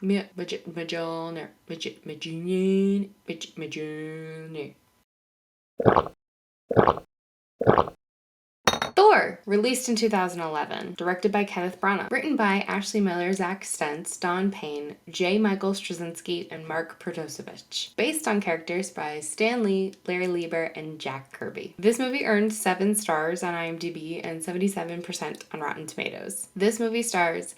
Mjölnir. Mjölnir. Thor, released in 2011, directed by Kenneth Branagh, written by Ashley Miller, Zach Stentz, Don Payne, J. Michael Straczynski, and Mark Protosevich. Based on characters by Stan Lee, Larry Lieber, and Jack Kirby. This movie earned 7 stars on IMDb and 77% on Rotten Tomatoes. This movie stars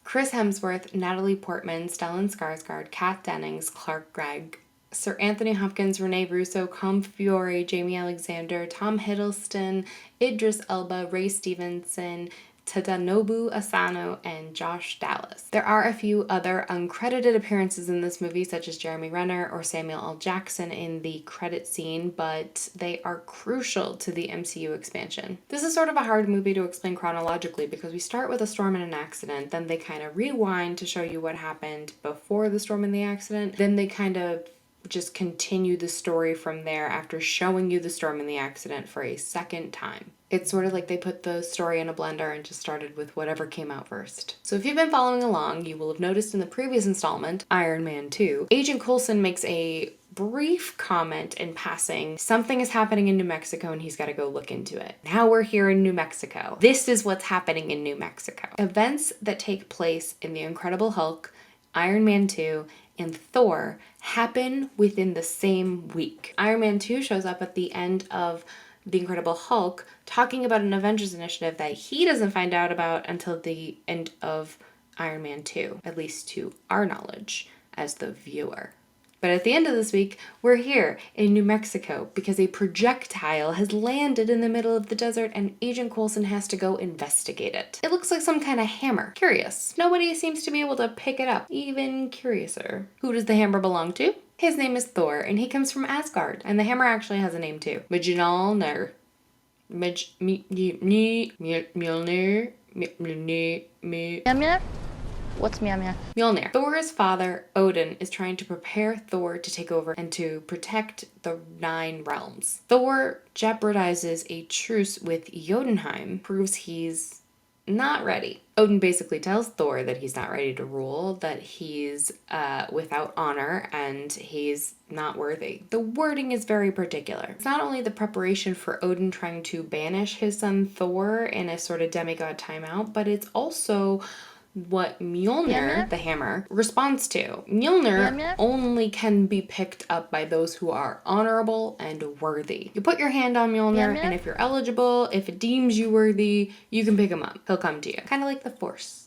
Chris Hemsworth, Natalie Portman, Stellan Skarsgård, Kat Dennings, Clark Gregg, Sir Anthony Hopkins, Rene Russo, Com Fiore, Jamie Alexander, Tom Hiddleston, Idris Elba, Ray Stevenson, Tadanobu Asano, and Josh Dallas. There are a few other uncredited appearances in this movie, such as Jeremy Renner or Samuel L. Jackson in the credit scene, but they are crucial to the MCU expansion. This is sort of a hard movie to explain chronologically because we start with a storm and an accident, then they kind of rewind to show you what happened before the storm and the accident, then they kind of just continue the story from there after showing you the storm and the accident for a second time. It's sort of like they put the story in a blender and just started with whatever came out first. So if you've been following along, you will have noticed in the previous installment, Iron Man 2, Agent Coulson makes a brief comment in passing. Something is happening in New Mexico and he's got to go look into it. Now we're here in New Mexico. This is what's happening in New Mexico. Events that take place in The Incredible Hulk, Iron Man 2, and Thor happen within the same week. Iron Man 2 shows up at the end of The Incredible Hulk talking about an Avengers initiative that he doesn't find out about until the end of Iron Man 2, at least to our knowledge as the viewer. But at the end of this week, we're here in New Mexico because a projectile has landed in the middle of the desert and Agent Coulson has to go investigate it. It looks like some kind of hammer. Curious. Nobody seems to be able to pick it up. Even curiouser. Who does the hammer belong to? His name is Thor, and he comes from Asgard. And the hammer actually has a name too. Mjölnir. Mjölnir. Mjölnir? What's Mjölnir? Mjölnir. Thor's father, Odin, is trying to prepare Thor to take over and to protect the 9 realms. Thor jeopardizes a truce with Jotunheim, proves he's not ready. Odin basically tells Thor that he's not ready to rule, that he's without honor, and he's not worthy. The wording is very particular. It's not only the preparation for Odin trying to banish his son Thor in a sort of demigod timeout, but it's also what Mjölnir, the hammer, responds to. Mjölnir only can be picked up by those who are honorable and worthy. You put your hand on Mjölnir, and if you're eligible, if it deems you worthy, you can pick him up. He'll come to you. Kind of like the Force.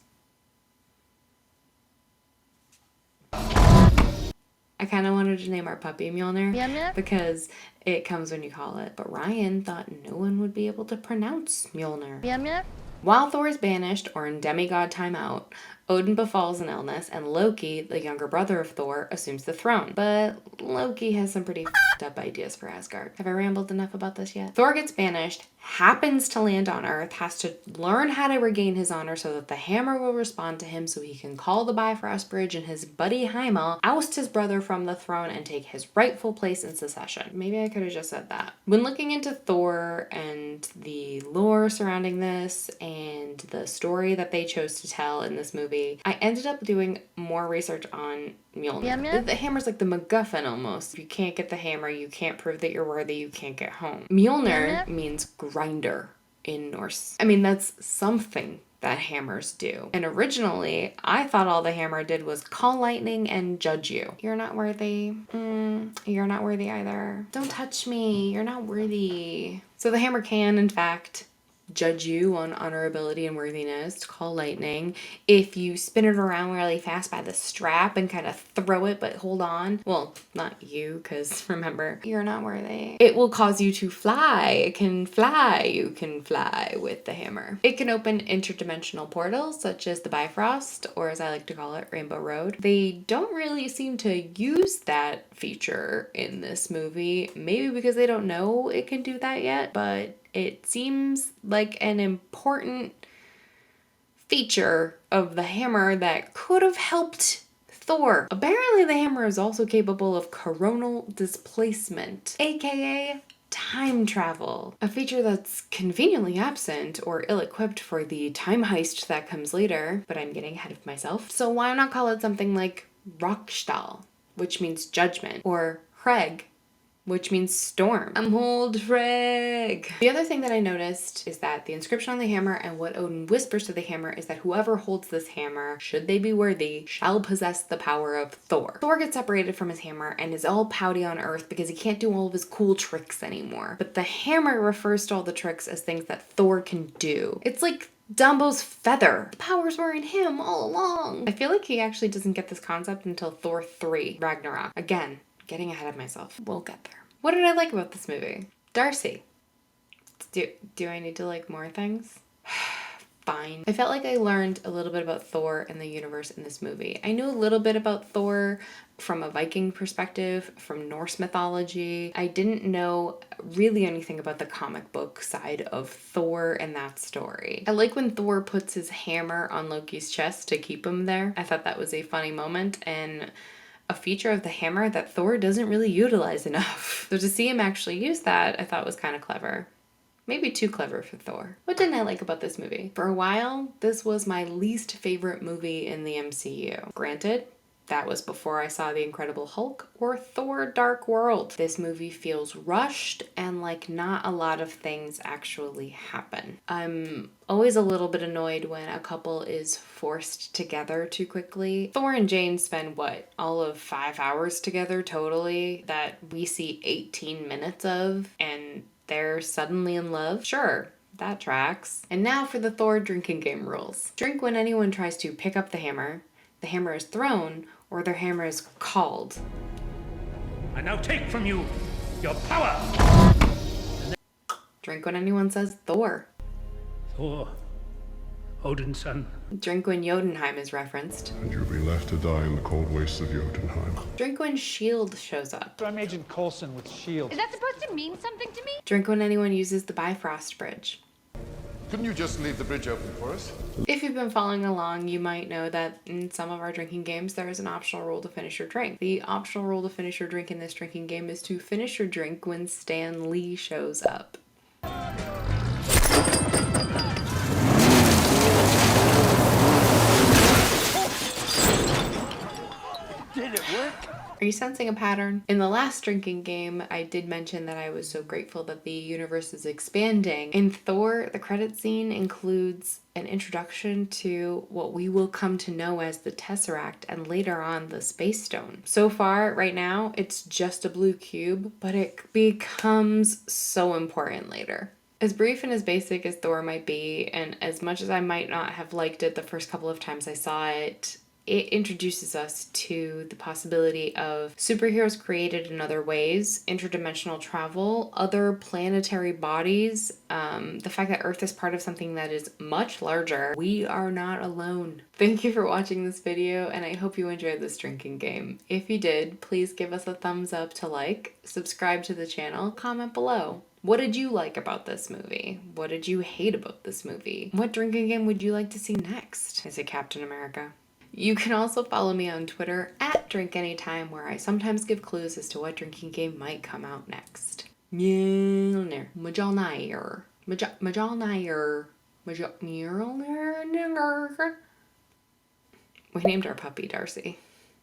I kind of wanted to name our puppy Mjölnir because it comes when you call it, but Ryan thought no one would be able to pronounce Mjölnir. While Thor is banished or in demigod timeout, Odin befalls an illness and Loki, the younger brother of Thor, assumes the throne. But Loki has some pretty f***ed up ideas for Asgard. Have I rambled enough about this yet? Thor gets banished, happens to land on Earth, has to learn how to regain his honor so that the hammer will respond to him so he can call the Bifrost Bridge and his buddy Heimdall, oust his brother from the throne and take his rightful place in succession. Maybe I could have just said that. When looking into Thor and the lore surrounding this and the story that they chose to tell in this movie, I ended up doing more research on Mjölnir. The hammer's like the MacGuffin almost. If you can't get the hammer, you can't prove that you're worthy, you can't get home. Mjölnir means grinder in Norse. I mean, that's something that hammers do. And originally, I thought all the hammer did was call lightning and judge you. You're not worthy. You're not worthy either. Don't touch me. You're not worthy. So the hammer can, in fact, judge you on honorability and worthiness, call lightning. If you spin it around really fast by the strap and kind of throw it but hold on, well, not you, because remember, you're not worthy. It will cause you to fly. It can fly. You can fly with the hammer. It can open interdimensional portals such as the Bifrost, or as I like to call it, Rainbow Road. They don't really seem to use that feature in this movie, maybe because they don't know it can do that yet, but it seems like an important feature of the hammer that could have helped Thor. Apparently the hammer is also capable of coronal displacement, aka time travel. A feature that's conveniently absent or ill-equipped for the time heist that comes later, but I'm getting ahead of myself. So why not call it something like Rockstall, which means judgment, or Hreg, which means storm. I'm old Freg. The other thing that I noticed is that the inscription on the hammer and what Odin whispers to the hammer is that whoever holds this hammer, should they be worthy, shall possess the power of Thor. Thor gets separated from his hammer and is all pouty on Earth because he can't do all of his cool tricks anymore. But the hammer refers to all the tricks as things that Thor can do. It's like Dumbo's feather. The powers were in him all along. I feel like he actually doesn't get this concept until Thor 3, Ragnarok. Again, getting ahead of myself. We'll get there. What did I like about this movie? Darcy. Do I need to like more things? Fine. I felt like I learned a little bit about Thor and the universe in this movie. I knew a little bit about Thor from a Viking perspective, from Norse mythology. I didn't know really anything about the comic book side of Thor and that story. I like when Thor puts his hammer on Loki's chest to keep him there. I thought that was a funny moment and a feature of the hammer that Thor doesn't really utilize enough. So to see him actually use that, I thought was kind of clever. Maybe too clever for Thor. What didn't I like about this movie? For a while, this was my least favorite movie in the MCU. Granted, that was before I saw The Incredible Hulk or Thor Dark World. This movie feels rushed and like not a lot of things actually happen. I'm always a little bit annoyed when a couple is forced together too quickly. Thor and Jane spend all of 5 hours together totally that we see 18 minutes of, and they're suddenly in love? Sure. That tracks. And now for the Thor drinking game rules. Drink when anyone tries to pick up the hammer is thrown, or their hammer is called. I now take from you your power! Drink when anyone says Thor. Thor, Odin's son. Drink when Jotunheim is referenced. And you'll be left to die in the cold wastes of Jotunheim. Drink when S.H.I.E.L.D. shows up. I'm Agent Coulson with S.H.I.E.L.D. Is that supposed to mean something to me? Drink when anyone uses the Bifrost Bridge. Couldn't you just leave the bridge open for us? If you've been following along, you might know that in some of our drinking games, there is an optional rule to finish your drink. The optional rule to finish your drink in this drinking game is to finish your drink when Stan Lee shows up. Did it work? Are you sensing a pattern? In the last drinking game, I did mention that I was so grateful that the universe is expanding. In Thor, the credit scene includes an introduction to what we will come to know as the Tesseract and later on the Space Stone. So far, right now, it's just a blue cube, but it becomes so important later. As brief and as basic as Thor might be, and as much as I might not have liked it the first couple of times I saw it, it introduces us to the possibility of superheroes created in other ways, interdimensional travel, other planetary bodies, the fact that Earth is part of something that is much larger. We are not alone. Thank you for watching this video, and I hope you enjoyed this drinking game. If you did, please give us a thumbs up to like, subscribe to the channel, comment below. What did you like about this movie? What did you hate about this movie? What drinking game would you like to see next? Is it Captain America? You can also follow me on Twitter @DrinkAnytime, where I sometimes give clues as to what drinking game might come out next. Mjölnir. Mjölnir. Mjölnir. Mjölnir. We named our puppy Darcy.